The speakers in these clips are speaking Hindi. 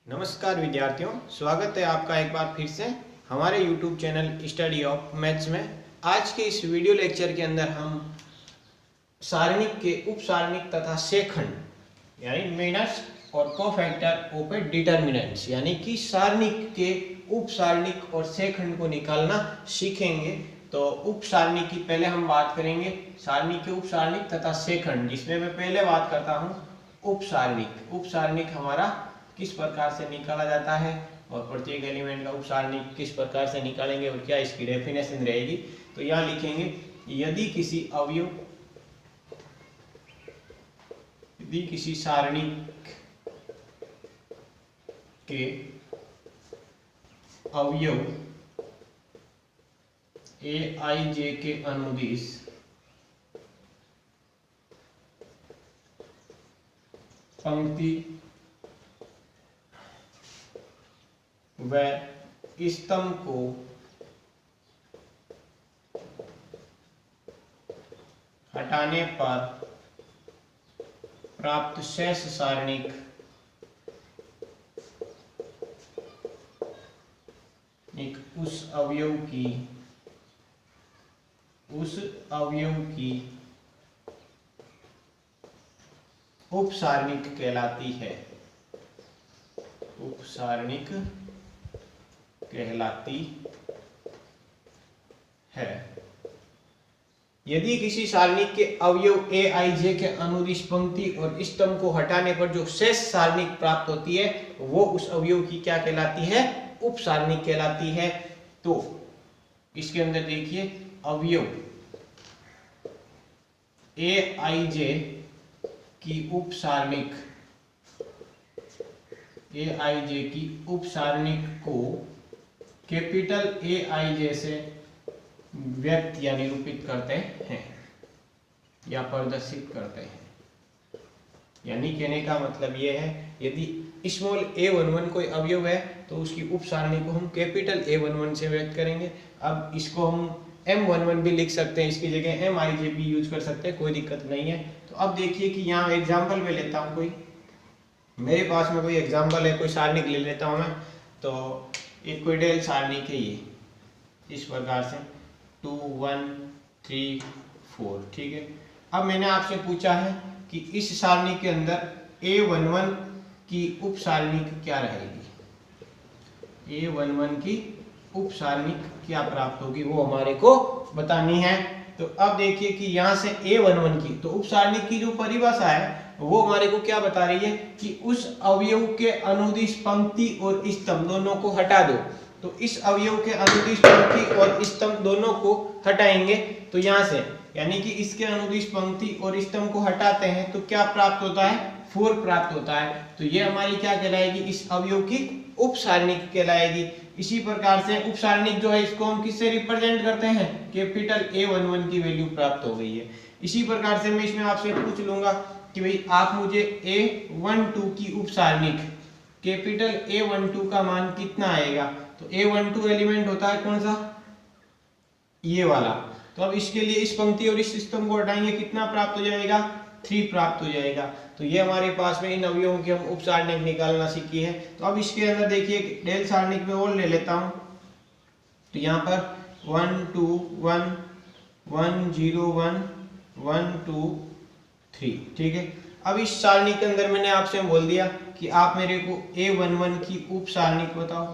नमस्कार विद्यार्थियों, स्वागत है आपका एक बार फिर से हमारे YouTube channel study of maths में। आज के इस वीडियो लेक्चर के अंदर हम सारणिक के उप सारणिक तथा शेखंड यानी मेनस और कोफैक्टर ऑफ ए डिटर्मिनेंट्स यानी कि सारणिक के उप सारणिक और शेखंड को निकालना सीखेंगे। तो उप सारणिक की पहले हम बात करेंगे, सारणिक के उप सारणिक तथा शेखंड, जिसमें मैं पहले बात करता हूँ उप सारणिक। उप सारणिक हमारा किस प्रकार से निकाला जाता है और प्रत्येक एलिमेंट का उप सारणिक किस प्रकार से निकालेंगे और क्या इसकी डेफिनेशन रहेगी। तो यहाँ लिखेंगे, यदि किसी सारणिक के अवयव ए आई जे के अनुदिश पंक्ति व स्तंभ को हटाने पर प्राप्त शेष सारणिक उस अवयव की उप सारणिक कहलाती है। उप सारणिक कहलाती है। यदि किसी सारणिक के अवयव ए आई जे के अनुदिश पंक्ति और स्तंभ को हटाने पर जो शेष सारणिक प्राप्त होती है वो उस अवयव की क्या कहलाती है? उप सारणिक कहलाती है। तो इसके अंदर देखिए, अवयव ए आई जे की उप सारणिक, ए आई जे की उप सारणिक को कैपिटल ए आई जे से व्यक्त या निरूपित करते हैं या प्रदर्शित करते हैं। यानी कहने का मतलब यह है, यदि स्मॉल a11 कोई अवयव है तो उसकी उप सारणी को हम कैपिटल A11 से व्यक्त करेंगे। अब इसको हम M11 भी लिख सकते हैं, इसकी जगह MIJ भी यूज कर सकते हैं, कोई दिक्कत नहीं है। तो अब देखिए कि यहाँ एग्जाम्पल में लेता हूँ, कोई मेरे पास में कोई एग्जाम्पल है, कोई सारणिक ले लेता हूँ मैं। तो एक कोई डेल सारणिक है, ये इस प्रकार से 2 1 3 4, ठीक है। अब मैंने आपसे पूछा है कि इस सारणी के अंदर A11 की उप सारणी क्या रहेगी, A11 की उप सारणी क्या प्राप्त होगी वो हमारे को बतानी है। तो अब देखिए कि यहाँ से A11 की तो उप सारणी की जो परिभाषा है वो हमारे को क्या बता रही है कि उस अवयव के अनुदिश पंक्ति और स्तंभ दोनों को हटा दो। तो इस अवयव के अनुदिश पंक्ति और स्तंभ दोनों को हटाएंगे तो यहाँ से, यानी कि इसके अनुदिश पंक्ति और स्तंभ को हटाते हैं तो क्या प्राप्त होता है? 4 प्राप्त होता है। तो ये हमारी क्या कहलाएगी? इस अवयव की उप सारणिक कहलाएगी। इसी प्रकार से उप सारणिक जो है इसको हम किससे रिप्रेजेंट करते हैं? कैपिटल A11 की वैल्यू प्राप्त हो गई है। इसी प्रकार से मैं इसमें आपसे पूछ लूंगा कि भाई आप मुझे A12 की उप सारणिक कैपिटल A12 का मान कितना आएगा? तो A12 एलिमेंट होता है कौन सा? ये वाला। तो अब इसके लिए इस पंक्ति और इस स्तंभ को हटाएंगे, कितना प्राप्त हो जाएगा? 3 प्राप्त हो जाएगा। तो ये हमारे पास में इन अवयवों की हम उप सारणिक निकालना सीखी है। तो अब इसके अंदर देखिए डेल सारणिक में और ले लेता हूं। तो यहाँ पर 1 2 1 1 0 1 1 2 3, ठीक है। अब इस सारणी के अंदर मैंने आपसे बोल दिया कि आप मेरे को A11 की उप सारणिक बताओ।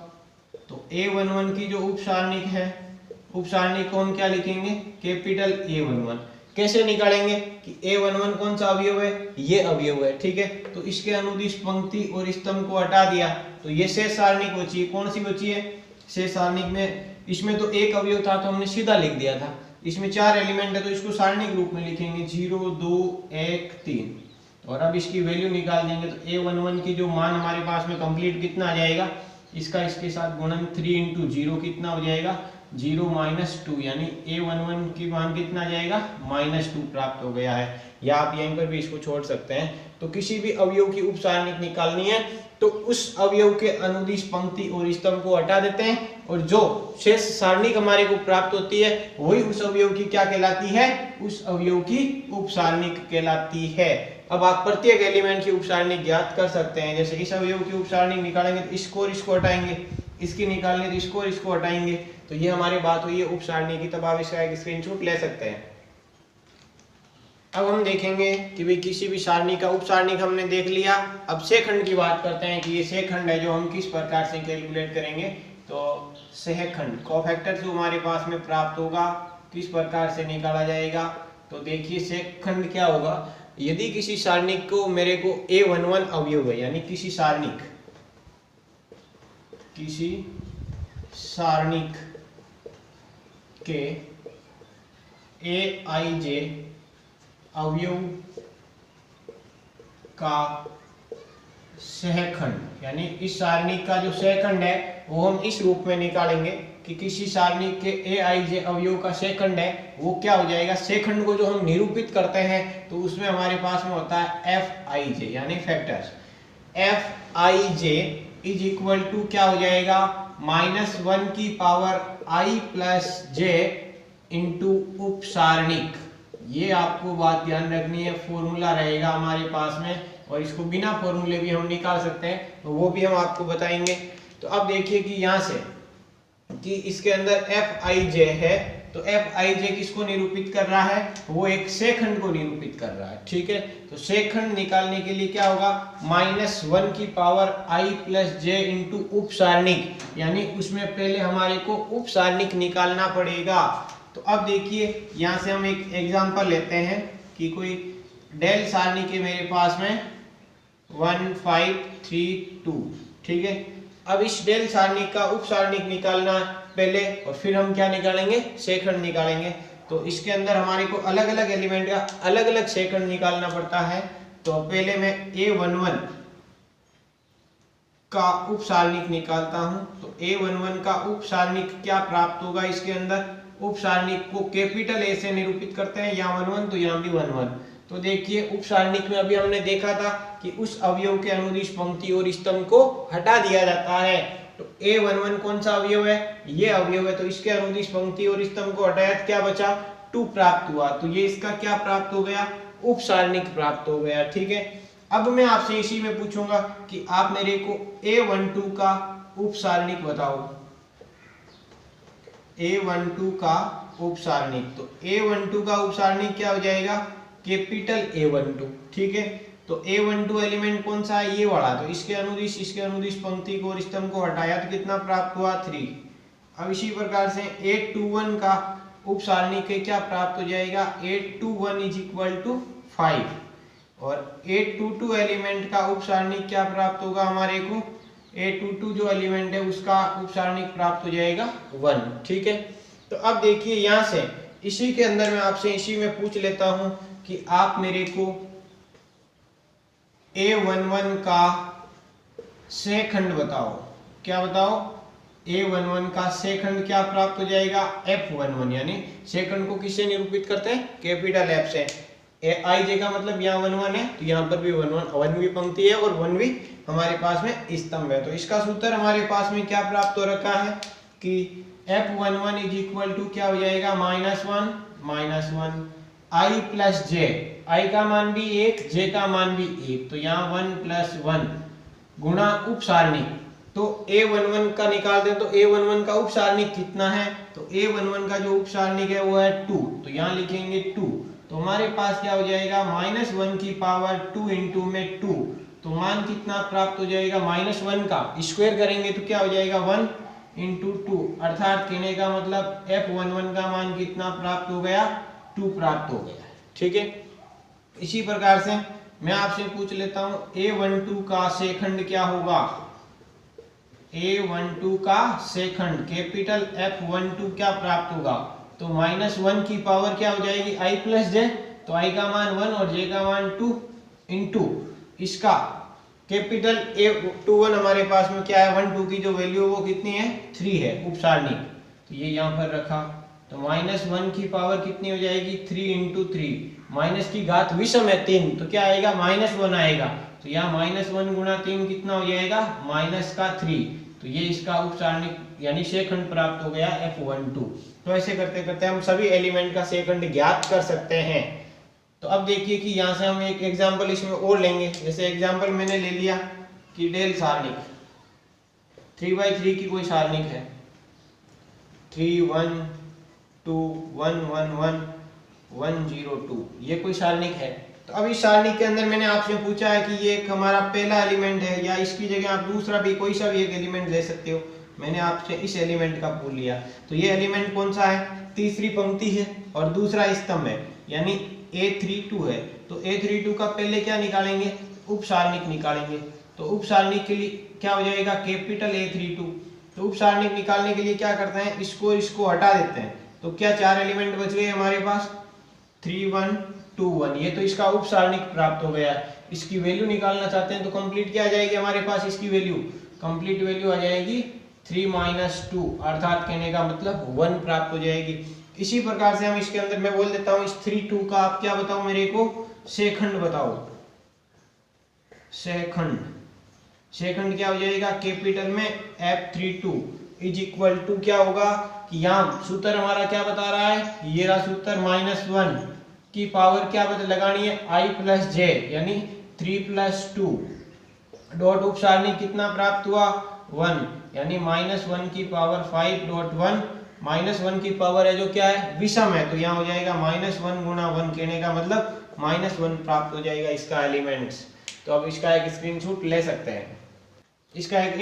तो A11 की जो उप सारणिक है, उप सारणिक को हम क्या लिखेंगे? Capital A11। कैसे निकालेंगे कि A11 कौन सा अवयव है? ये अवयव है, ठीक है। तो इसके अनुदिश पंक्ति और स्तंभ को हटा दिया तो ये शेष सारणिक बची है। कौन सी बची है? शेष सारणिक में इसमें तो एक अवयव था तो हमने सीधा लिख दिया था, इसमें 4 एलिमेंट है तो इसको सारणिक रूप में लिखेंगे 0 2 1 3। और अब इसकी वैल्यू निकाल देंगे तो A11 की जो मान हमारे पास में कंप्लीट कितना आ जाएगा? इसका इसके साथ गुणन 3 × 0 कितना हो जाएगा? 0 -2 यानी a11 की मान कितना आ जाएगा -2 प्राप्त हो गया है। या आप यहीं पर भी इसको छोड़ सकते हैं। तो किसी भी अवयव की उप सारणिक निकालनी है तो उस अवयव के अनुदिश पंक्ति और स्तंभ को हटा देते हैं और जो शेष सारणिक हमारे को प्राप्त होती है वही उस अवयव की क्या कहलाती है, उस अवयव की उप सारणिक कहलाती है। अब आप प्रत्येक एलिमेंट की उप सारणिक ज्ञात कर सकते हैं। जैसे इस अवयव की उप सारणिक निकालेंगे तो इसको और इसको हटाएंगे, इसकी निकालेंगे तो इसको और इसको हटाएंगे। तो ये हमारी बात हुई है उप सारणी की। तब आप इसका एक स्क्रीनशॉट ले सकते हैं। अब हम देखेंगे कि भाई किसी भी सारणी का उप सारणिक हमने देख लिया। अब सेखंड की बात करते हैं कि ये सेखंड है जो हम किस प्रकार से कैलकुलेट करेंगे। तो सेखंड कोफैक्टर जो हमारे पास में प्राप्त होगा किस प्रकार से निकाला जाएगा। तो देखिए सेखंड क्या होगा, यदि किसी सारणिक को मेरे को a11 अवयव है, यानी किसी सारणिक के aij अवयव का सहखंड, यानी इस सारणिक का जो सहखंड है वो हम इस रूप में निकालेंगे कि किसी सारणिक के aij अवयव का सहखंड है वो क्या हो जाएगा। सहखंड को जो हम निरूपित करते हैं तो उसमें हमारे पास में होता है fij यानी factors. fij is equal to क्या हो जाएगा, -1 की power i plus j into उप सारणिक। ये आपको बात ध्यान रखनी है, फॉर्मूला रहेगा हमारे पास में और इसको बिना फॉर्मूले भी हम निकाल सकते हैं, तो वो भी हम आपको बताएंगे। तो अब देखिए कि यहाँ से कि इसके अंदर fij है, तो fij किसको निरूपित कर रहा है, वो एक सेखंड को निरूपित कर रहा है। ठीक है, तो सेखंड निकालने के लिए क्या होगा, -1 की power i plus j into उप सारणिक, यानी उसमें पहले हमारे को उप सारणिक निकालना पड़ेगा। तो अब देखिए यहाँ से हम एक एग्जांपल लेते हैं कि कोई डेल सारणी के मेरे पास में 1 5 3 2। ठीक है, अब इस डेल सारणी का उप सारणिक निकालना पहले और फिर हम क्या निकालेंगे, सेखंड निकालेंगे। तो इसके अंदर हमारे को अलग अलग एलिमेंट का अलग अलग सेखंड निकालना पड़ता है। तो पहले मैं a11 का उप सारणिक निकालता हूं। तो a11 का उप सारणिक क्या प्राप्त होगा, इसके अंदर उप सारणिक को कैपिटल A से निरूपित करते हैं, यहाँ 11 तो यहाँ भी 11। तो देखिए उप सारणिक में अभी हमने देखा था कि उस अवयव के अनुदिश पंक्ति और स्तंभ को हटा दिया जाता है। तो a11 कौन सा अवयव है, ये अवयव है, तो इसके अनुदिश पंक्ति और स्तंभ को हटाया तो क्या बचा, 2 प्राप्त हुआ। तो ये इसका क्या प्राप्त हो गया, उप सारणिक प्राप्त हो गया। ठीक है, अब मैं आपसे इसी में पूछूंगा कि आप मेरे को a12 का उप सारणिक बताओ, a12 का उप सारणिक। तो a12 का उप सारणिक क्या हो जाएगा, कैपिटल A12। ठीक है, तो A12 एलिमेंट कौन सा है, ये वाला। तो इसके अनुदिश पंक्ति को और स्तंभ को हटाया तो कितना प्राप्त हुआ, 3। अब इसी प्रकार से A21 का उप सारणिक क्या प्राप्त हो जाएगा, A21 इज इक्वल टू 5। और A22 एलिमेंट का उप सारणिक क्या प्राप्त होगा हमारे को, A22 जो एलिमेंट है उसका उप सारणिक प्राप्त हो जाएगा 1। ठीक है, तो अब देखिए यहाँ से इसी के अंदर मैं आपसे इसी में पूछ लेता हूं कि आप मेरे को A11 का सेखंड बताओ। क्या बताओ, A11 का सेखंड क्या प्राप्त हो जाएगा, F11, यानी सेखंड को किससे निरूपित करते हैं, कैपिटल F से। Ij का मतलब यहाँ 11 है तो यहाँ पर भी 1 पंक्ति है और 1 भी हमारे पास में स्तंभ है। तो इसका सूत्र हमारे पास में क्या प्राप्त हो रखा है कि F11 इज इक्वल टू क्या हो जाएगा, -1 i प्लस j, i का मान भी 1, j का मान भी 1, तो यहाँ 1 + 1 गुणा उप सारणिक। तो A11 का निकालते हैं तो A11 का उप सारणिक कितना है, तो A11 का जो उप सारणिक है वो है 2, तो यहाँ लिखेंगे 2। तो हमारे पास क्या हो जाएगा, -1 की पावर 2 इंटू में 2, तो मान कितना प्राप्त हो जाएगा, -1 का स्क्वायर करेंगे तो क्या हो जाएगा 1 इंटू 2, अर्थात कहने का मतलब F11 का मान कितना प्राप्त हो गया, 2 प्राप्त हो गया। ठीक है, इसी प्रकार से मैं आपसे पूछ लेता हूं A12 का सेखंड क्या होगा, A12 का सेखंड कैपिटल F12 क्या प्राप्त होगा, तो -1 की पावर क्या हो जाएगी i प्लस j, तो i का मान 1 और j का मान 2 इंटू इसका कैपिटल A21 हमारे पास में क्या है, 1 2 की जो वैल्यू वो कितनी है, 3 है उप सारणिक। तो ये यहाँ पर रखा, तो -1 की पावर कितनी हो जाएगी 3 इंटू 3, माइनस की घात विषम है 3, तो क्या आएगा -1 आएगा, तो यहाँ -1 गुणा 3 कितना हो जाएगा -3, तो ये इसका उपसारणिक यानी शेखंड प्राप्त हो गया F12। तो ऐसे करते करते हम सभी एलिमेंट का शेखंड ज्ञात कर सकते हैं। तो अब देखिए कि यहाँ से हम एक एग्जाम्पल इसमें और लेंगे। जैसे एग्जाम्पल मैंने ले लिया कि डेल सारणिक 3/3 की कोई सारणिक है, 3 1 2 1 1 1 1 0 2, ये कोई सारणिक है। तो अब इस सारणिक के अंदर मैंने आपसे पूछा है कि ये एक हमारा पहला एलिमेंट है, या इसकी जगह आप दूसरा भी कोई सा भी एक एलिमेंट ले सकते हो। मैंने आपसे इस एलिमेंट का पूछ लिया, तो ये एलिमेंट कौन सा है, तीसरी पंक्ति है और दूसरा स्तंभ है, यानी A32 है। तो A32 का पहले क्या निकालेंगे, उपसारणिक निकालेंगे। तो उपसारणिक के लिए क्या हो जाएगा, कैपिटल A32। तो उपसारणिक निकालने के लिए क्या करते हैं, इसको हटा देते हैं। तो क्या 4 एलिमेंट बच गए हमारे पास, 3 1 2 1, ये तो इसका उपसारणिक प्राप्त हो गया। इसकी वैल्यू निकालना चाहते हैं तो कंप्लीट क्या आ जाएगी हमारे पास, इसकी वैल्यू कंप्लीट वैल्यू आ जाएगी 3 - 2, अर्थात कहने का मतलब 1 प्राप्त हो जाएगी। इसी प्रकार से हम इसके अंदर मैं बोल देता हूं, इस 3 2 का आप क्या बताओ मेरे को, शेखंड बताओ। शेखंड क्या हो जाएगा, कैपिटल में F32 इज इक्वल टू क्या होगा कि यहाँ सूत्र हमारा क्या बता रहा है, ये रहा सूत्र, -1 की पावर क्या लगानी है I + j, यानी 3 + 2 डॉट उपसारणिक कितना प्राप्त हुआ 1, यानी -1 की पावर 5 डॉट 1, -1 की पावर है जो क्या है विषम है, तो यहाँ हो जाएगा -1 गुणा 1, कहने का मतलब -1 प्राप्त हो जाएगा इसका एलिमेंट्स। तो अब इसका एक स्क्रीनशॉट ले सकते हैं। इसका एक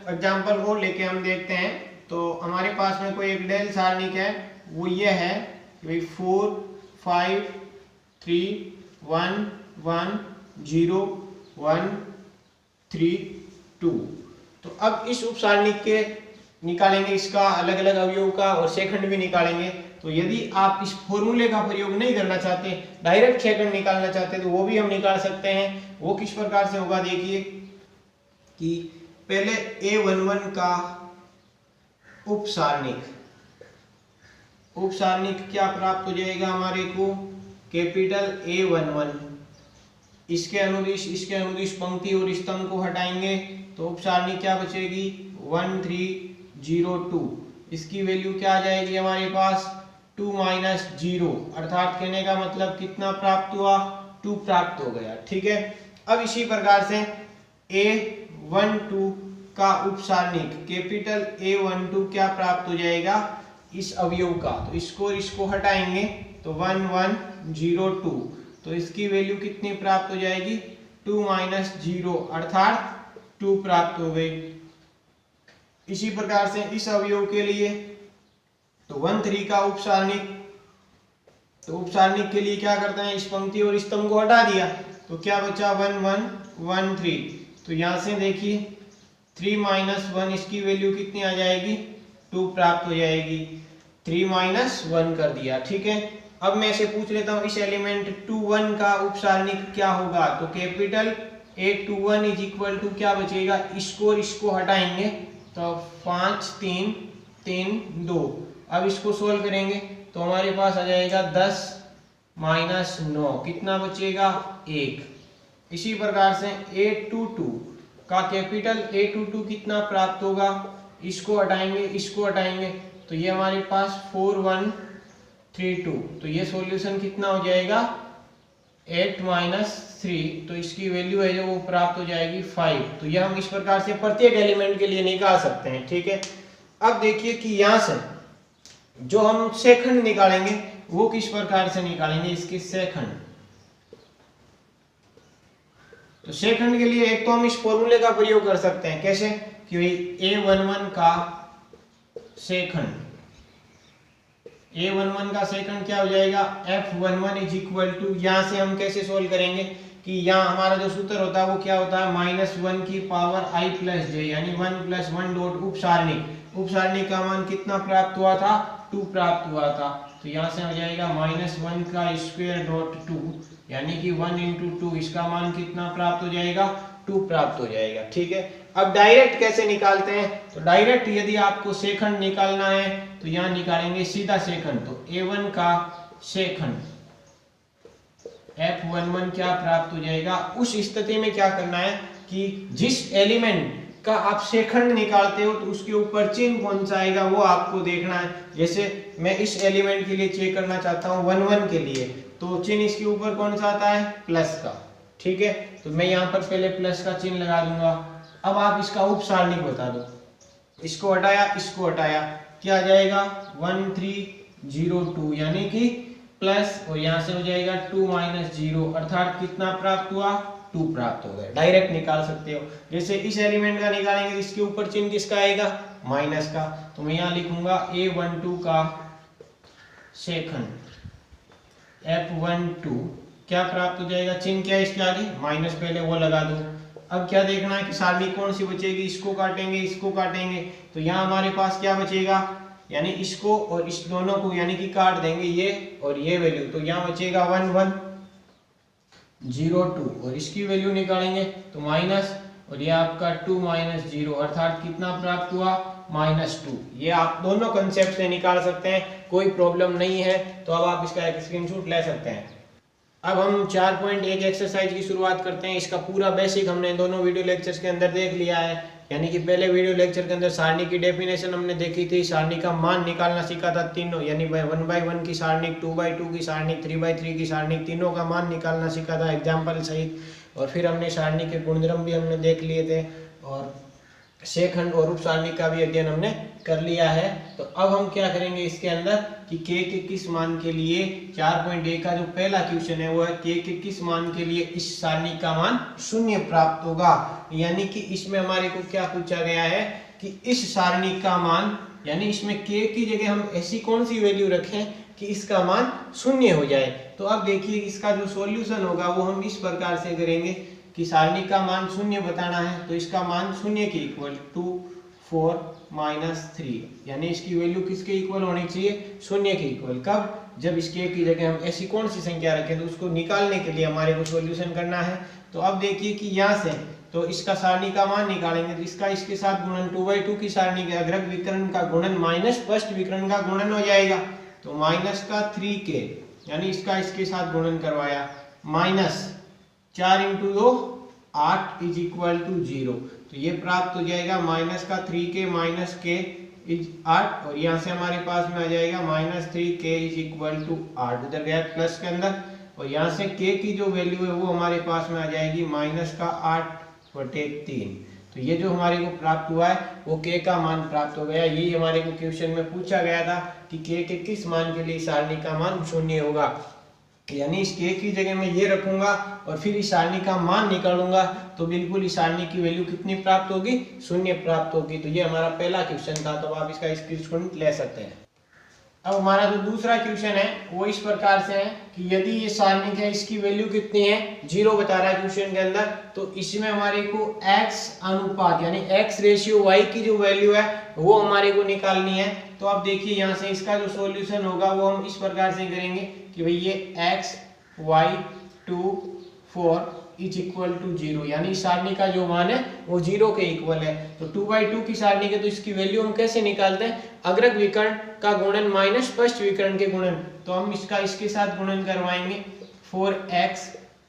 एग्जांपल और लेके हम देखते हैं। तो हमारे पास में कोई एक डेल सारणिक है, वो ये है कि 4 5 3 1 1 0 1 3 2। तो अब इस उपसारणिक के निकालेंगे इसका अलग अलग अवयव का और शेखंड भी निकालेंगे। तो यदि आप इस फॉर्मूले का प्रयोग नहीं करना चाहते, डायरेक्ट शेखंड निकालना चाहते, तो वो भी हम निकाल सकते हैं। वो किस प्रकार से होगा, देखिए कि पहले A11 का उपसारणिक क्या प्राप्त हो जाएगा हमारे को, कैपिटल A11, इसके अनुदिश पंक्ति और स्तंभ को हटाएंगे तो उपसारणिक क्या बचेगी 1302। इसकी वैल्यू क्या आ जाएगी हमारे पास 2 - 0, अर्थात कहने का मतलब कितना प्राप्त हुआ 2 प्राप्त हो गया। ठीक है, अब इसी प्रकार से A12 का उपसारणिक कैपिटल A12 क्या प्राप्त हो जाएगा इस अवयव का, तो इसको हटाएंगे तो 1102, तो इसकी वैल्यू कितनी प्राप्त हो जाएगी 2 - 0, अर्थात 2 प्राप्त हो गई। इसी प्रकार से इस अवयव के लिए तो 13 का उपसारणिक, तो उपसारणिक के लिए क्या करते हैं, इस पंक्ति और स्तंभ को हटा दिया तो क्या बचा 1113। तो यहां से देखिए 3 - 1, इसकी वैल्यू कितनी आ जाएगी 2 प्राप्त हो जाएगी, 3 - 1 कर दिया। ठीक है, अब मैं इसे पूछ लेता हूँ इस एलिमेंट 21 का उपसारणिक क्या होगा, तो capital A21 is equal to क्या बचेगा, इसको हटाएंगे तो 5 3 3 2। अब इसको सोल्व करेंगे तो हमारे पास आ जाएगा 10 - 9, कितना बचेगा 1। इसी प्रकार से A22 का कैपिटल A22 कितना प्राप्त होगा, इसको हटाएंगे तो ये हमारे पास 4132, तो ये सॉल्यूशन कितना हो जाएगा 8 - 3, तो इसकी वैल्यू है जो वो प्राप्त हो जाएगी 5। तो ये हम इस प्रकार से प्रत्येक एलिमेंट के लिए निकाल सकते हैं। ठीक है, अब देखिए कि यहाँ से जो हम शेखंड निकालेंगे वो किस प्रकार से निकालेंगे, इसके शेखंड। तो शेखंड के लिए एक तो हम इस फॉर्मूले का प्रयोग कर सकते हैं, कैसे कि A11 का शेखंड, A11 का शेखंड क्या हो जाएगा F11 इज इक्वल टू, यहाँ से हम कैसे सोल्व करेंगे कि यहाँ हमारा जो सूत्र होता है वो क्या होता है -1 की पावर I + j, यानी 1 + 1 डॉट उपसारणिक का मान कितना प्राप्त हुआ था 2 प्राप्त हुआ था। तो यहाँ से हो जाएगा -1 का स्क्वायर डॉट 2, यानी कि 1 × 2, इसका मान कितना प्राप्त हो जाएगा 2 प्राप्त हो जाएगा। ठीक है, अब डायरेक्ट कैसे निकालते हैं? तो डायरेक्ट यदि आपको सेकंड निकालना है तो यहाँ निकालेंगे सीधा सेकंड। तो A1 का सेकंड F11 क्या प्राप्त हो जाएगा? उस स्थिति में क्या करना है कि जिस एलिमेंट का आप सेकंड निकालते हो तो उसके ऊपर चिन्ह कौन सा आएगा वो आपको देखना है। जैसे मैं इस एलिमेंट के लिए चेक करना चाहता हूँ 11 के लिए, तो चिन्ह इसके ऊपर कौन सा आता है? प्लस का। ठीक है, तो मैं यहाँ पर पहले प्लस का चिन्ह लगा दूंगा। अब आप इसका उप सारणिक बता दो। इसको हटाया, इसको हटाया, क्या आ जाएगा? 1302 यानी कि प्लस, और यहाँ से हो जाएगा 2 - 0 अर्थात कितना प्राप्त हुआ? 2 प्राप्त हो गया। डायरेक्ट निकाल सकते हो। जैसे इस एलिमेंट का निकालेंगे तो इसके ऊपर चिन्ह किसका आएगा? माइनस का। तो मैं यहाँ लिखूंगा A12 का सेकंड F12 क्या प्राप्त हो जाएगा? चिन्ह क्या है इसके आगे? माइनस, पहले वो लगा दो। अब क्या देखना है कि सारणी कौन सी बचेगी? इसको काटेंगे, इसको काटेंगे, तो यहाँ हमारे पास क्या बचेगा? यानी इसको और इस दोनों को यानी कि काट देंगे ये और ये वैल्यू, तो यहाँ बचेगा 1102 और इसकी वैल्यू निकालेंगे तो माइनस, और ये आपका 2 - 0 अर्थात कितना प्राप्त हुआ? -2। ये आप दोनों कंसेप्ट से निकाल सकते हैं, कोई प्रॉब्लम नहीं है। तो अब आप इसका एक स्क्रीनशॉट ले सकते हैं। अब हम 4.1 एक्सरसाइज की शुरुआत करते हैं। इसका पूरा बेसिक हमने दोनों वीडियो लेक्चर्स के अंदर देख लिया है। यानी कि पहले वीडियो लेक्चर के अंदर सारणी की डेफिनेशन हमने देखी थी, सारणी का मान निकालना सीखा था तीनों, यानी 1/1 की सारणी, 2/2 की सारणी, 3/3 की सारणी, तीनों का मान निकालना सीखा था एग्जाम्पल सहित। और फिर हमने सारणी के गुणधर्म भी हमने देख लिए थे और सेकंड और उप सारणी का भी अध्ययन हमने कर लिया है। तो अब हम क्या करेंगे इसके अंदर कि k के किस मान के लिए 4.1 का जो पहला क्वेश्चन है वो है k के किस मान के लिए इस सारणी का मान 0 प्राप्त होगा। यानी कि इसमें हमारे को क्या पूछा गया है कि इस सारणी का मान, यानी इसमें k की जगह हम ऐसी कौन सी वैल्यू रखें कि इसका मान 0 हो जाए। तो अब देखिए इसका जो सॉल्यूशन होगा वो हम इस प्रकार से करेंगे कि सारणी का मान 0 बताना है, तो इसका मान 0 के इक्वल 2 4 - 3, यानी इसकी वैल्यू किसके इक्वल होनी चाहिए? 0 के इक्वल। कब? जब इसके की जगह हम ऐसी कौन सी संख्या रखें, तो उसको निकालने के लिए हमारे को सॉल्यूशन करना है। तो अब देखिए कि यहाँ से तो इसका सारणी का मान निकालेंगे तो इसका इसके साथ गुणन, 2/2 की सारणी के अग्रक विकर्ण का गुणन माइनस फर्स्ट विकर्ण का गुणन हो जाएगा। तो माइनस का 3k, यानी इसका इसके साथ गुणन करवाया, माइनस 4 × 2 8 = 0। तो ये प्राप्त हो जाएगा माइनस का 3k माइनस k इज 8, और यहाँ से हमारे पास में आ जाएगा -3k = 8, उधर गया प्लस के अंदर, और यहाँ से k की जो वैल्यू है वो हमारे पास में आ जाएगी माइनस का 8/3। तो ये जो हमारे को प्राप्त हुआ है वो k का मान प्राप्त हो गया। यही हमारे को क्वेश्चन में पूछा गया था कि k के किस मान के लिए सारणी का मान 0 होगा। यानी इस k की जगह मैं ये रखूंगा और फिर इस सारणी का मान निकालूंगा तो बिल्कुल इस सारणी की वैल्यू कितनी प्राप्त होगी? 0 प्राप्त होगी। तो ये हमारा पहला क्वेश्चन था, तो आप इसका स्क्रीनशॉट ले सकते हैं। अब हमारा जो दूसरा क्वेश्चन है वो इस प्रकार से है कि यदि ये सारणी है इसकी वैल्यू कितनी है? 0 बता रहा है क्वेश्चन के अंदर, तो इसमें हमारे को x अनुपात यानी x/y की जो वैल्यू है वो हमारे को निकालनी है। तो अब देखिए यहाँ से इसका जो सॉल्यूशन होगा वो हम इस प्रकार से करेंगे कि भाई ये x y 2 4 = 0, यानी सारणी का जो मान है वो 0 के इक्वल है। तो 2/2 की सारणी के तो इसकी वैल्यू हम कैसे निकालते हैं? अग्रक विकर्ण का गुणन माइनस फर्स्ट विकर्ण के गुणन। तो हम इसका इसके साथ गुणन करवाएंगे, 4x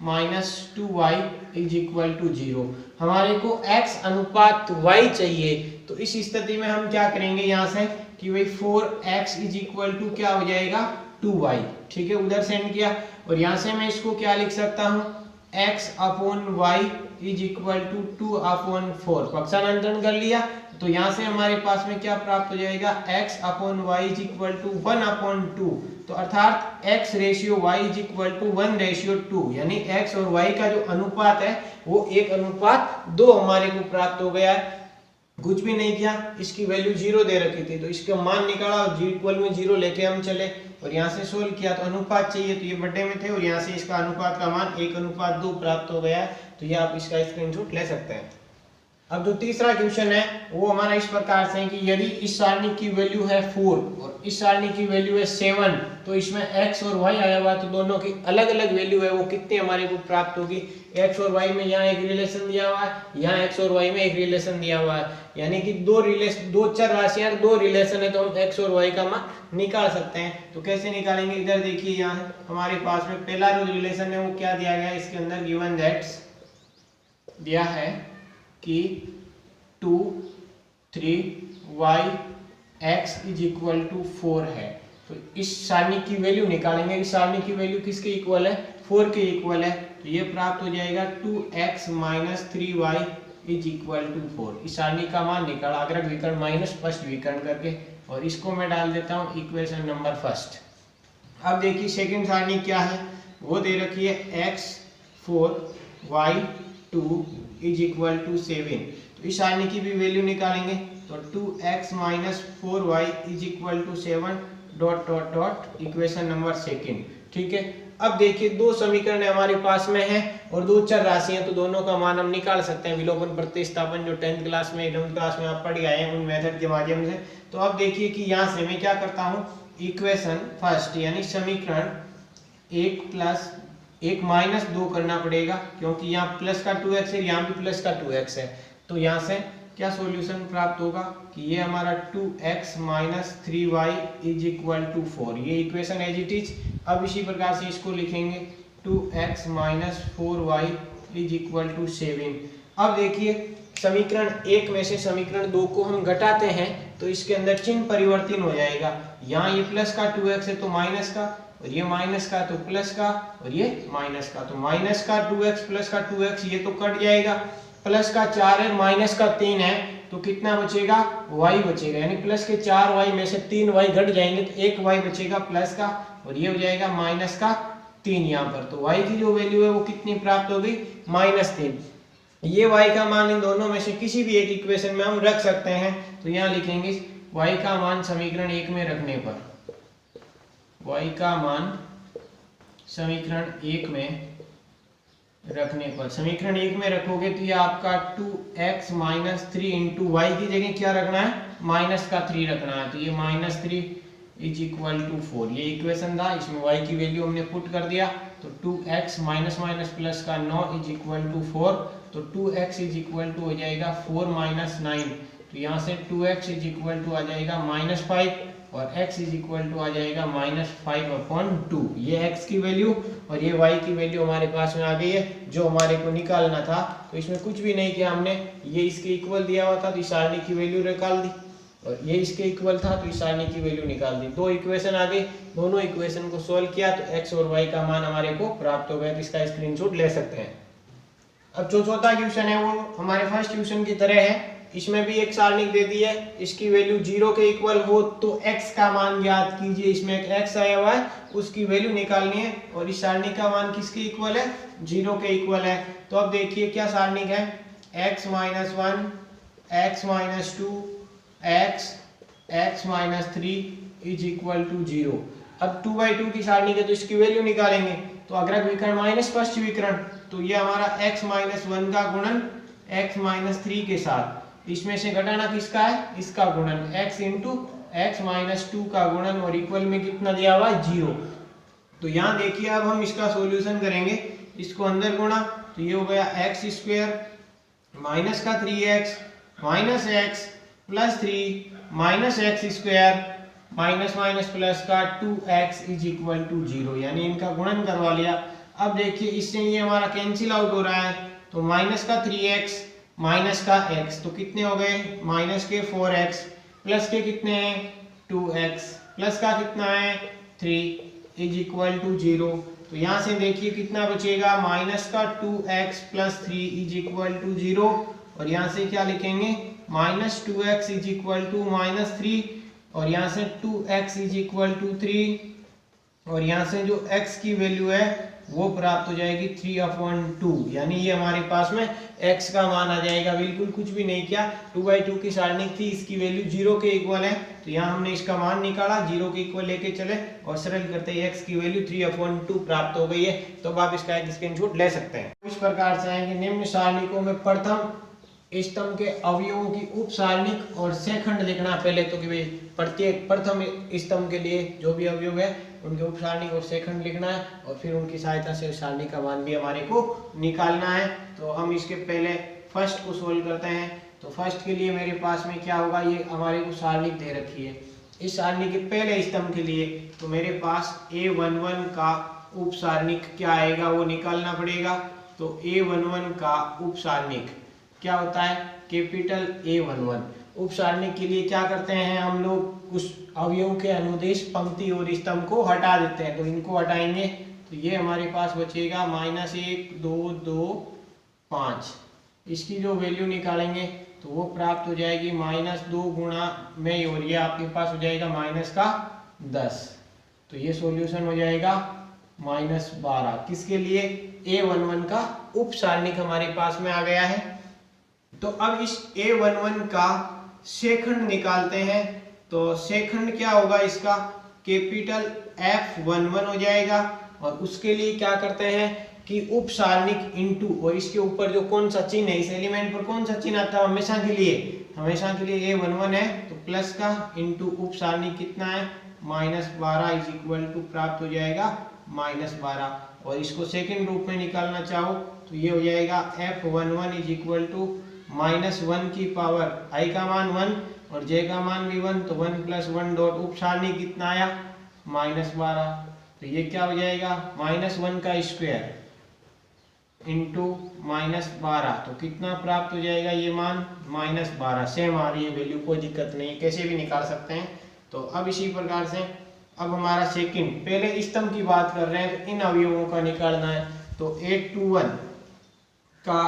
- 2y = 0। हमारे को x अनुपात y चाहिए, तो इस स्थिति में हम क्या करेंगे यहाँ से कि भाई 4x = क्या हो जाएगा? 2y। ठीक है, उधर सेंड किया, और यहाँ से मैं इसको क्या लिख सकता हूँ? x/y = 2/4, पक्षांतरण कर लिया। तो यहाँ से हमारे पास में क्या प्राप्त हो जाएगा? x/y = 1/2, तो अर्थात x/y = 1/2, यानी x और y का जो अनुपात है वो 1/2 हमारे को प्राप्त हो गया है। कुछ भी नहीं किया, इसकी वैल्यू 0 दे रखी थी तो इसका मान निकाला और -0 लेके हम चले और यहाँ से सोल्व किया तो अनुपात चाहिए, तो ये बटे में थे और यहाँ से इसका अनुपात का मान 1/2 प्राप्त हो गया। तो ये आप इसका स्क्रीनशॉट ले सकते हैं। अब जो तीसरा क्वेश्चन है वो हमारा इस प्रकार से है कि यदि इस सारणी की वैल्यू है 4 और इस सारणी की वैल्यू है 7, तो इसमें x और y आया हुआ है, तो दोनों की अलग अलग वैल्यू है वो कितनी हमारे को प्राप्त होगी। x और y में यहाँ एक रिलेशन दिया हुआ है, यहाँ x और y में एक रिलेशन दिया हुआ है, यानी कि दो चर राशियां, दो रिलेशन है, तो हम x और y का मान निकाल सकते हैं। तो कैसे निकालेंगे, इधर देखिए यहाँ हमारे पास में पहला जो रिलेशन है वो क्या दिया गया है, इसके अंदर गिवन दैट्स दिया है कि 2 3y x is equal to 4 है। तो इस सारणी की वैल्यू निकालेंगे, इस सारणी की वैल्यू किसके इक्वल है, 4 के इक्वल है, तो ये प्राप्त हो जाएगा 2x minus 3y is equal to 4। इस सारणी का मान निकाला अग्रक विकर्ण माइनस फर्स्ट विकर्ण करके, और इसको मैं डाल देता हूँ इक्वेशन नंबर फर्स्ट। अब देखिए सेकंड सारणी क्या है, वो दे रखी है x 4 y 2 is equal to 7। तो इस सारणी की भी वैल्यू निकालेंगे, तो 2x minus 4y is equal to 7 dot dot dot equation number second. ठीक है, अब देखिए दो समीकरण हमारे पास में है और दो चर राशि हैं, तो दोनों का मान हम निकाल सकते हैं विलोपन प्रतिस्थापन, जो 10th क्लास में 11th क्लास में आप पढ़ आए हैं उन मेथड के माध्यम से। तो अब देखिए कि यहाँ से मैं क्या करता हूँ, इक्वेशन फर्स्ट यानी समीकरण 1 प्लस 1 माइनस 2 करना पड़ेगा, क्योंकि यहाँ प्लस का 2x है, यहाँ भी प्लस का 2x है, तो यहाँ से क्या सॉल्यूशन प्राप्त होगा कि ये हमारा 2x minus 3y is equal to 4, ये इक्वेशन एज इट इज। अब इसी प्रकार से इसको लिखेंगे 2x minus 4y is equal to 7। अब देखिए समीकरण 1 में से समीकरण 2 को हम घटाते हैं तो इसके अंदर चिन्ह परिवर्तन हो जाएगा, यहाँ ये प्लस का 2x है तो माइनस का, और ये माइनस का तो प्लस का, और ये माइनस का, तो माइनस का 2x प्लस का 2x ये तो कट जाएगा, प्लस का 4 है माइनस का 3 है, तो कितना बचेगा, y बचेगा, यानी प्लस के 4y में से 3y घट जाएंगे तो 1y बचेगा प्लस का, और ये हो जाएगा माइनस का 3 यहाँ पर। तो y की जो वैल्यू है वो कितनी प्राप्त होगी, -3। ये y का मान इन दोनों में से किसी भी एक इक्वेशन में हम रख सकते हैं, तो यहाँ लिखेंगे y का मान समीकरण 1 में रखने पर, y का मान समीकरण 1 में रखने पर, समीकरण 1 में रखोगे तो ये आपका 2x माइनस 3 इंटू वाई की जगह क्या रखना है, माइनस का 3 रखना है, तो ये -3 इज इक्वल टू 4, ये इक्वेशन था, इसमें y की वैल्यू हमने पुट कर दिया, तो 2x माइनस माइनस प्लस का 9 इज इक्वल टू 4, तो 2x इज इक्वल टू हो जाएगा 4 माइनस 9, तो यहाँ से 2x इज इक्वल टू आ जाएगा -5 और x इज इक्वल टू आ जाएगा -5/2, ये x की वैल्यू और ये y की वैल्यू हमारे पास में आ गई है जो हमारे को निकालना था। तो इसमें कुछ भी नहीं किया हमने, ये इसके इक्वल दिया हुआ था तो इस सारणी की वैल्यू निकाल दी, और ये इसके इक्वल था तो इस सारणी की वैल्यू निकाल दी। दो इक्वेशन आ गई, दोनों इक्वेशन को सोल्व किया तो x और y का मान हमारे को प्राप्त हो गया, तो इसका स्क्रीनशॉट ले सकते हैं। अब जो चौथा क्वेश्चन है वो हमारे फर्स्ट क्वेश्चन की तरह है, इसमें भी एक सारणी दे दी है, इसकी वैल्यू 0 के इक्वल हो तो x का मान ज्ञात कीजिए, इसमें एक x आया हुआ है उसकी वैल्यू निकालनी है, और इस सारणी का मान किसके इक्वल है, 0 के इक्वल है। तो अब देखिए क्या सारणी है, x minus 1 x minus 2 x minus 3 is equal to 0। अब 2/2 की सारणी के तो इसकी वैल्यू निकालेंगे, तो अग्रक विकर्ण माइनस फर्स्ट विकर्ण, तो ये हमारा x माइनस 1 का गुणन x माइनस 3 के साथ, इसमें से घटाना किसका है, इसका गुणन x इंटू x माइनस 2 का गुणन, और इक्वल में कितना दिया हुआ है, 0। तो यहाँ देखिए अब हम इसका सॉल्यूशन करेंगे, इसको अंदर गुणा तो ये हो गया x स्क्वायर माइनस का 3x minus x plus 3 minus x square minus minus plus का 2x इज इक्वल टू 0, यानी इनका गुणन करवा लिया। अब देखिए इससे ये हमारा कैंसिल आउट हो रहा है, तो माइनस का 3x माइनस का x तो कितने हो गए, माइनस के 4x प्लस के कितने हैं 2x प्लस का कितना है 3 इज इक्वल टू 0। तो यहाँ से देखिए कितना बचेगा, माइनस का 2x plus 3 is equal to 0, और यहाँ से क्या लिखेंगे minus 2x is equal to -3, और यहाँ से 2x इज इक्वल टू 3, और यहाँ से जो x की वैल्यू है वो प्राप्त हो जाएगी 3/2, यानी ये हमारे पास में x का मान आ जाएगा। बिल्कुल कुछ भी नहीं किया, 2/2 की सारणी थी, इसकी वैल्यू 0 के इक्वल है, तो यहाँ हमने इसका मान निकाला, 0 के इक्वल लेके चले और सरल करते ही x की वैल्यू 3/2 प्राप्त हो गई है। तो आप इसका एक स्क्रीनशॉट ले सकते हैं। इस प्रकार से है कि निम्न सारणी को मैं प्रथम स्तंभ के अवयवों की उप सारणिक और शेखंड लिखना पहले तो कि भाई प्रत्येक प्रथम स्तंभ के लिए जो भी अवयव है उनके उप सारणिक और शेखंड लिखना है और फिर उनकी सहायता से सारणी का मान भी हमारे को निकालना है। तो हम इसके पहले फर्स्ट को सोल्व करते हैं। तो फर्स्ट के लिए मेरे पास में क्या होगा, ये हमारे को सारणी दे रखी है। इस सारणी के पहले स्तंभ के लिए तो मेरे पास A11 का उप सारणिक क्या आएगा वो निकालना पड़ेगा। तो A11 का उप सारणिक क्या होता है, कैपिटल A11। उप सारणिक के लिए क्या करते हैं हम लोग, उस अवयव के अनुदेश पंक्ति और स्तंभ को हटा देते हैं। तो इनको हटाएंगे तो ये हमारे पास बचेगा -1 2 2 5। इसकी जो वैल्यू निकालेंगे तो वो प्राप्त हो जाएगी -2 गुणा में और ये आपके पास हो जाएगा -10। तो ये सॉल्यूशन हो जाएगा -12। किसके लिए, A11 का उप सारणिक हमारे पास में आ गया है। तो अब इस A11 का शेखंड निकालते हैं। तो शेखंड क्या होगा इसका, कैपिटल F11 हो जाएगा। और उसके लिए क्या करते हैं कि उप सारणिक इनटू और इसके ऊपर जो कौन सा चिन्ह है, इस एलिमेंट पर कौन सा चिन्ह आता है हमेशा के लिए A11 है। तो प्लस का इनटू उप सारणिक कितना है -12 इज इक्वल टू प्राप्त हो जाएगा -12। और इसको सेकंड रूप में निकालना चाहो तो ये हो जाएगा F11 इज इक्वल टू -1 की पावर I का मान 1 और J का मान भी 1। तो 1 + 1 डॉट उप सारणिक कितना आया -12। तो ये क्या हो जाएगा -1 का स्क्वायर इंटू -12। तो कितना प्राप्त हो जाएगा ये मान -12। सेम आ रही है वैल्यू, कोई दिक्कत नहीं, कैसे भी निकाल सकते हैं। तो अब इसी प्रकार से अब हमारा सेकंड, पहले स्तंभ की बात कर रहे हैं तो इन अवयवों का निकालना है। तो A21 का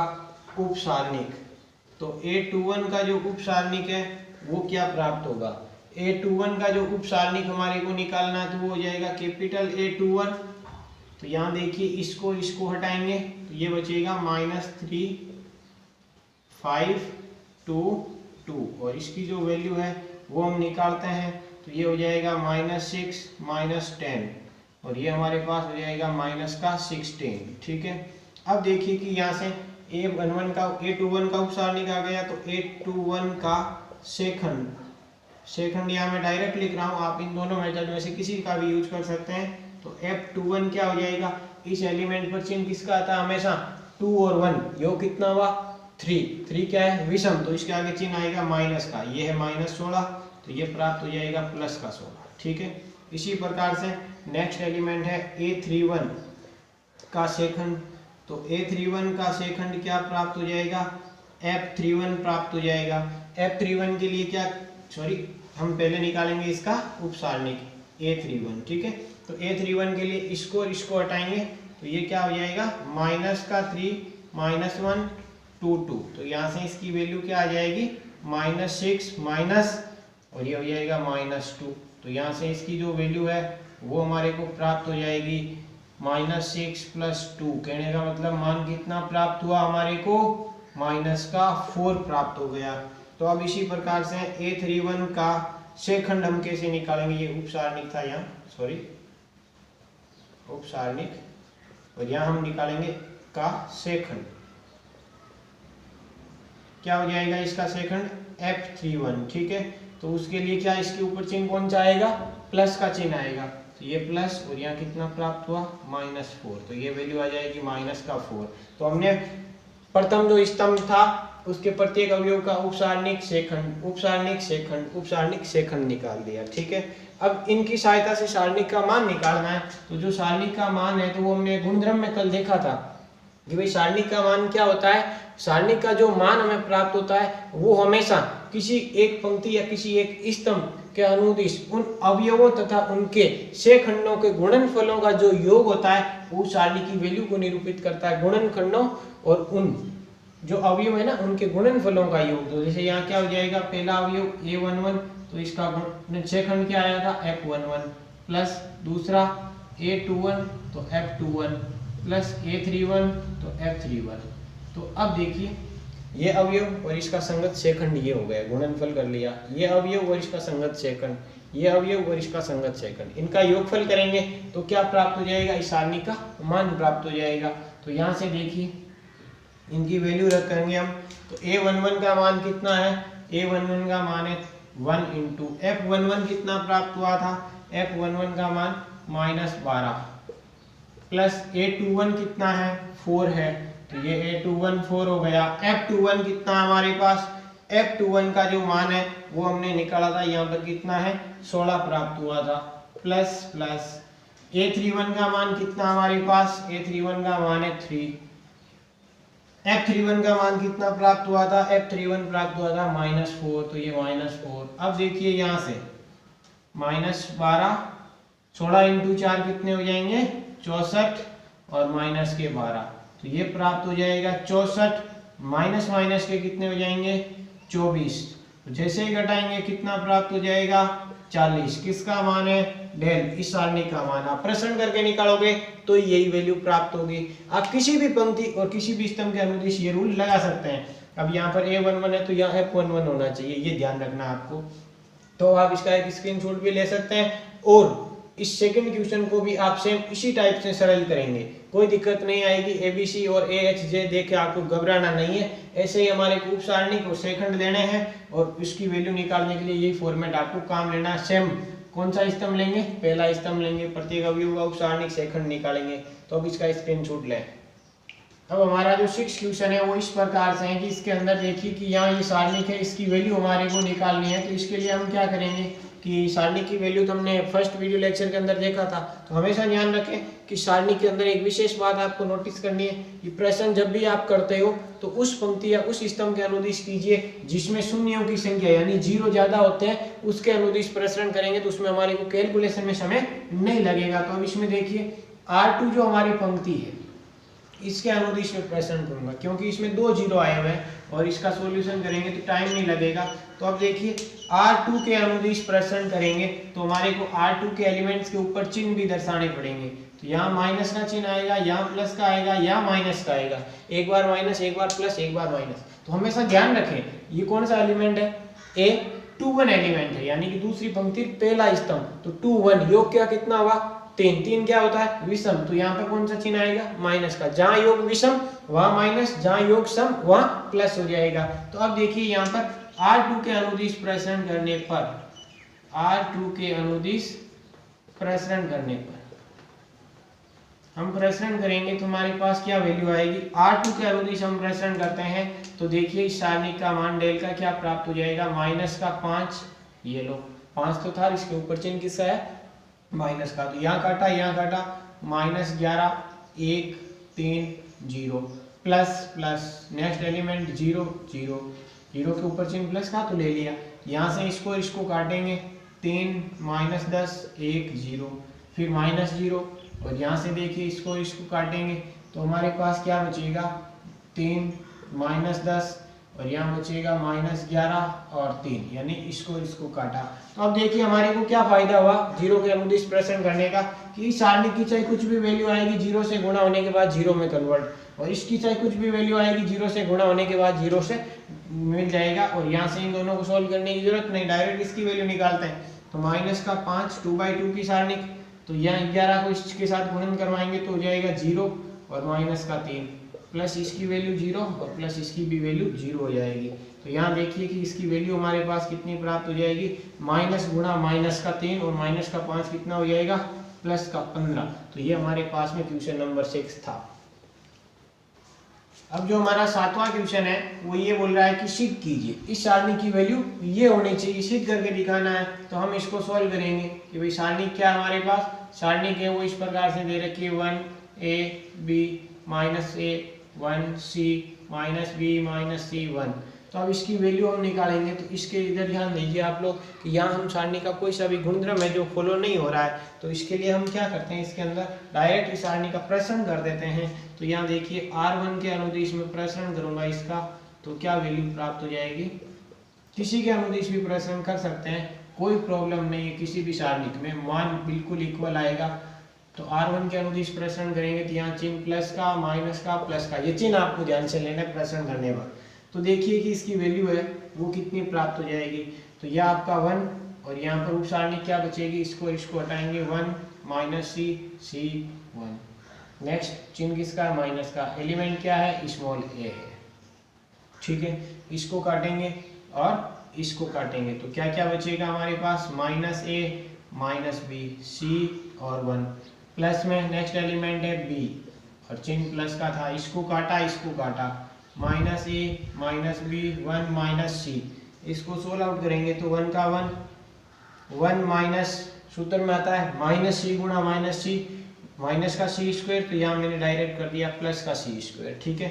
उप सारणिक, तो A21 का जो उप सारणिक है वो क्या प्राप्त होगा, A21 का जो उप सारणिक हमारे को निकालना है तो वो हो जाएगा कैपिटल A21। तो यहाँ देखिए इसको हटाएंगे तो ये बचेगा -3 5 2 2 और इसकी जो वैल्यू है वो हम निकालते हैं तो ये हो जाएगा -6 -10 और ये हमारे पास हो जाएगा -16। ठीक है। अब देखिए कि यहाँ से A21 का उप सारणिक आ गया। तो A21 का शेखंड यहाँ मैं डायरेक्ट लिख रहा हूँ, आप इन दोनों मेथड में से किसी का भी यूज कर सकते हैं। तो F21 क्या हो जाएगा, इस एलिमेंट पर चिन्ह किसका आता है हमेशा 2 और 1, योग कितना हुआ 3 क्या है विषम, तो इसके आगे चिन्ह आएगा माइनस का, ये है -16 तो ये प्राप्त हो जाएगा +16। ठीक है। इसी प्रकार से नेक्स्ट एलिमेंट है A31 का शेखंड। तो A31 का शेखंड क्या प्राप्त हो जाएगा, F31 प्राप्त हो जाएगा। F31 के लिए क्या, हम पहले निकालेंगे इसका उप सारणिक A31। ठीक है। तो A31 के लिए इसको हटाएंगे तो ये क्या हो जाएगा -3 -1 2 2। तो यहाँ से इसकी वैल्यू क्या आ जाएगी -6 माइनस और ये हो जाएगा -2। तो यहाँ से इसकी जो वैल्यू है वो हमारे को प्राप्त हो जाएगी -6 + 2। कहने का मतलब मान कितना प्राप्त हुआ हमारे को, -4 प्राप्त हो गया। तो अब इसी प्रकार से A31 का शेखंड हम कैसे निकालेंगे, ये उप सारणिक था यहाँ, उप सारणिक, और यहाँ हम निकालेंगे का शेखंड। क्या हो जाएगा इसका शेखंड F31। ठीक है। तो उसके लिए क्या, इसके ऊपर चिन्ह कौन सा आएगा, प्लस का चिन्ह आएगा। तो ये प्लस और यहाँ कितना प्राप्त हुआ -4। तो ये वैल्यू आ जाएगी -4। तो हमने प्रथम जो स्तंभ था उसके प्रत्येक अवयव का उप सारणिक शेखंड निकाल दिया। ठीक है। अब इनकी सहायता से सारणिक का मान निकालना है। तो जो सारणिक का मान है तो वो हमने गुणधर्म में कल देखा था कि भाई सारणिक का मान क्या होता है। सारणिक का जो मान हमें प्राप्त होता है वो हमेशा किसी एक पंक्ति या किसी एक स्तंभ के अनुदिश उन अवयवों तथा उनके शेखंडों के गुणनफलों का जो योग होता है वो सारणी की वैल्यू को निरूपित करता है। गुणनखंडों और उन जो अवयव है ना उनके गुणनफलों का योग। तो जैसे यहाँ क्या हो जाएगा, पहला अवयव A11 तो इसका शेखंड क्या आया था F11 प्लस दूसरा A21 तो F21 प्लस A31 तो F31। तो अब देखिए ये अवयव और इसका संगत शेखंड ये हो गया, गुणनफल कर लिया। ये अवयव और इसका संगत शेखंड, ये अवयव और इसका संगत शेखंड, इनका योगफल करेंगे तो क्या प्राप्त हो जाएगा, इस सारणी का मान प्राप्त हो जाएगा। तो यहाँ से देखिए इनकी वैल्यू रखेंगे हम। तो A11 का मान कितना है, A11 का मान है 1 इंटू F11 कितना प्राप्त हुआ था, F11 का मान -12 प्लस A21 कितना है 4 है, तो ये A21 4 हो गया। F21 कितना हमारे पास, F21 का जो मान है वो हमने निकाला था, यहाँ पर कितना है 16 प्राप्त हुआ था, प्लस प्लस A31 का मान कितना हमारे पास, A31 का मान है 3। F31 का मान कितना प्राप्त हुआ था, F31 प्राप्त हुआ था -4, तो ये -4। अब देखिए यहाँ से -12, 16 इंटू 4 कितने हो जाएंगे 64 और माइनस के 12, तो ये प्राप्त हो जाएगा 64, माइनस माइनस के कितने हो जाएंगे 24, तो जैसे ही घटाएंगे कितना प्राप्त हो जाएगा 40। किसका मान है, डेल, इस सारणी का मान। आप प्रश्न करके निकालोगे तो यही वैल्यू प्राप्त होगी। आप किसी भी पंक्ति और किसी भी स्तंभ के अनुदिश ये रूल लगा सकते हैं। अब यहाँ पर A11 है तो यहाँ F11 होना चाहिए, ये ध्यान रखना आपको। तो आप इसका एक स्क्रीनशॉट भी ले सकते हैं और इस सेकंड क्वेश्चन को भी आप सेम इसी टाइप से सरल करेंगे, कोई दिक्कत नहीं आएगी। ABC और AHJ देख के आपको घबराना नहीं है। ऐसे ही हमारे उप सारणी को सेकंड देने हैं और इसकी वैल्यू निकालने के लिए यही फॉर्मेट आपको काम लेना है। सेम कौन सा स्तंभ लेंगे, पहला स्तंभ लेंगे, प्रत्येक अवयव का उप सारणी सेकंड निकालेंगे। तो अब इसका स्क्रीनशॉट लें। अब हमारा जो 6 क्वेश्चन है वो इस प्रकार से है कि इसके अंदर देखिए कि यहाँ ये सारणी है, इसकी वैल्यू हमारे को निकालनी है। तो इसके लिए हम क्या करेंगे कि सारणी की वैल्यू तो हमने फर्स्ट वीडियो लेक्चर के अंदर देखा था, तो हमेशा ध्यान रखें कि सारणी के अंदर एक विशेष बात आपको नोटिस करनी है कि प्रश्न जब भी आप करते हो तो उस पंक्ति या उस स्तंभ के अनुदिश कीजिए जिसमें शून्यों की संख्या यानी 0 ज्यादा होते हैं, उसके अनुदिश प्रश्न करेंगे तो उसमें हमारे को कैलकुलेशन में समय नहीं लगेगा। तो अब इसमें देखिए R2 जो हमारी पंक्ति है इसके अनुदिश में प्रश्न करूंगा क्योंकि इसमें 2 0 आए हुए हैं और इसका सॉल्यूशन करेंगे तो टाइम नहीं लगेगा। तो अब देखिए R2 के अनुदिश प्रश्न करेंगे तो हमारे को R2 के एलिमेंट्स के ऊपर चिन्ह भी दर्शाने पड़ेंगे। तो यहाँ माइनस का चिन्ह आएगा, यहाँ प्लस का आएगा, यहाँ माइनस का आएगा, एक बार माइनस, एक बार प्लस, एक बार माइनस। तो हमेशा ध्यान रखें ये कौन सा एलिमेंट है, A21 एलिमेंट है यानी कि दूसरी पंक्ति पहला स्तंभ। तो 2 1 योग क्या कितना हुआ 3, 3 क्या होता है विषम, तो यहाँ पर कौन सा चिन्ह आएगा माइनस का, जहां योग विषम वहां माइनस, जहां योग सम वहां प्लस हो जाएगा। तो अब देखिए यहाँ पर R2 के अनुदिश प्रश्न करने पर, R2 के अनुदिश प्रश्न करने पर हम प्रश्न करेंगे तो हमारे पास क्या वैल्यू आएगी। R2 के अनुदिश हम प्रश्न करते हैं तो देखिए इस सारणी का मान डेल का क्या प्राप्त हो जाएगा, माइनस का 5, ये लो 5 तो था, इसके ऊपर चिन्ह किसका है माइनस का, तो यहाँ काटा, यहाँ काटा, -11 1 3 0 प्लस प्लस नेक्स्ट एलिमेंट 0 0 0 के ऊपर चिन्ह प्लस का तो ले लिया। यहाँ से इसको काटेंगे 3 -10 1 0 फिर -0 और यहाँ से देखिए इसको काटेंगे तो हमारे पास क्या बचेगा 3 -10 और यहाँ बचेगा -11 और 3 यानी इसको काटा। तो अब देखिए हमारे को क्या फायदा हुआ 0 के अनुदिश प्रश्न करने का कि इस सारणी की चाहे कुछ भी वैल्यू आएगी 0 से गुणा होने के बाद 0 में कन्वर्ट, और इसकी चाहे कुछ भी वैल्यू आएगी 0 से गुणा होने के बाद 0 से मिल जाएगा। और यहाँ से इन दोनों को सोल्व करने की जरूरत नहीं, डायरेक्ट इसकी वैल्यू निकालते हैं। तो -5 2/2 की सारणी, तो यहाँ 11 को इसके साथ गुणन करवाएंगे तो हो जाएगा 0 और -3 प्लस इसकी वैल्यू 0 और प्लस इसकी भी वैल्यू 0 हो जाएगी। तो यहाँ देखिए कि इसकी वैल्यू हमारे पास कितनी प्राप्त हो जाएगी, माइनस गुणा -3 और -5 कितना हो जाएगा +15। तो ये हमारे पास में क्वेश्चन नंबर 6 था। अब जो हमारा 7वां क्वेश्चन है वो ये बोल रहा है कि सिद्ध कीजिए इस सारणी की वैल्यू ये होनी चाहिए, सिद्ध करके दिखाना है। तो हम इसको सॉल्व करेंगे कि भाई सारणी क्या हमारे पास, सारणी के वो इस प्रकार से दे रखी है 1 a b -a 1 c -b -c 1। तो अब इसकी वैल्यू हम निकालेंगे। तो इसके इधर ध्यान दीजिए आप लोग कि यहाँ हम सारणी का कोई सा भी गुणधर्म है जो फॉलो नहीं हो रहा है, तो इसके लिए हम क्या करते हैं इसके अंदर डायरेक्ट इस सारणी का प्रश्न कर देते हैं। तो यहाँ देखिए R1 के अनुदिश में प्रश्न करूंगा इसका, तो क्या वैल्यू प्राप्त हो जाएगी, किसी के अनुदिश भी प्रश्न कर सकते हैं, कोई प्रॉब्लम नहीं है, किसी भी सारणी में मान बिल्कुल इक्वल आएगा। तो R1 के अनुदिश प्रश्न करेंगे तो यहाँ चिन्ह प्लस का माइनस का प्लस का, ये चिन्ह आपको ध्यान से लेना है प्रश्न करने पर। तो देखिए कि इसकी वैल्यू है वो कितनी प्राप्त हो जाएगी। तो यह आपका 1 और यहाँ पर उप सारणी क्या बचेगी, इसको हटाएंगे 1 -c 1। नेक्स्ट चिन्ह किसका है माइनस का, एलिमेंट क्या है स्मॉल a है। ठीक है, इसको काटेंगे और इसको काटेंगे तो क्या क्या बचेगा हमारे पास, माइनस ए माइनस बी सी और 1, प्लस में नेक्स्ट एलिमेंट है बी और चिन्ह प्लस का था, इसको काटा माइनस ए माइनस बी 1 माइनस सी, इसको सोल्व आउट करेंगे तो 1 का 1 माइनस सूत्र में आता है माइनस सी गुणा माइनस सी, माइनस का सी स्क्वायर तो यहाँ मैंने डायरेक्ट कर दिया प्लस का सी स्क्वायर, ठीक है,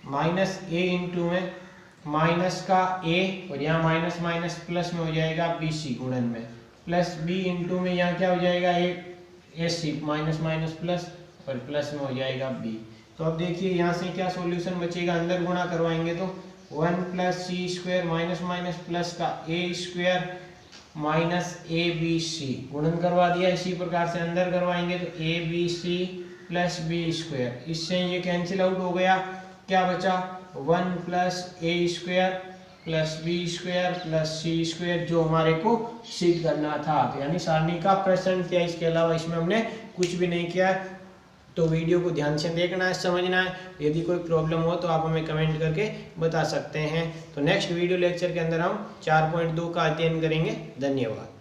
माइनस ए इंटू में माइनस का ए और यहाँ माइनस माइनस प्लस में हो जाएगा बी सी गुणन में, प्लस बी इंटू में यहाँ क्या हो जाएगा ए सी माइनस माइनस प्लस और प्लस में हो जाएगा बी। तो अब देखिए यहाँ से क्या सॉल्यूशन बचेगा, अंदर गुणा करवाएंगे तो 1 plus C square minus minus plus का A square minus A B C, गुणन करवा दिया, इसी प्रकार से अंदर करवाएंगे तो A B C plus B square, इससे ये कैंसिल आउट हो गया, क्या बचा 1 plus A square plus B square plus C square जो हमारे को सिद्ध करना था, यानी सारणी का प्रश्न किया, इसके अलावा इसमें हमने कुछ भी नहीं किया। तो वीडियो को ध्यान से देखना है, समझना है, यदि कोई प्रॉब्लम हो तो आप हमें कमेंट करके बता सकते हैं। तो नेक्स्ट वीडियो लेक्चर के अंदर हम 4.2 का अध्ययन करेंगे। धन्यवाद।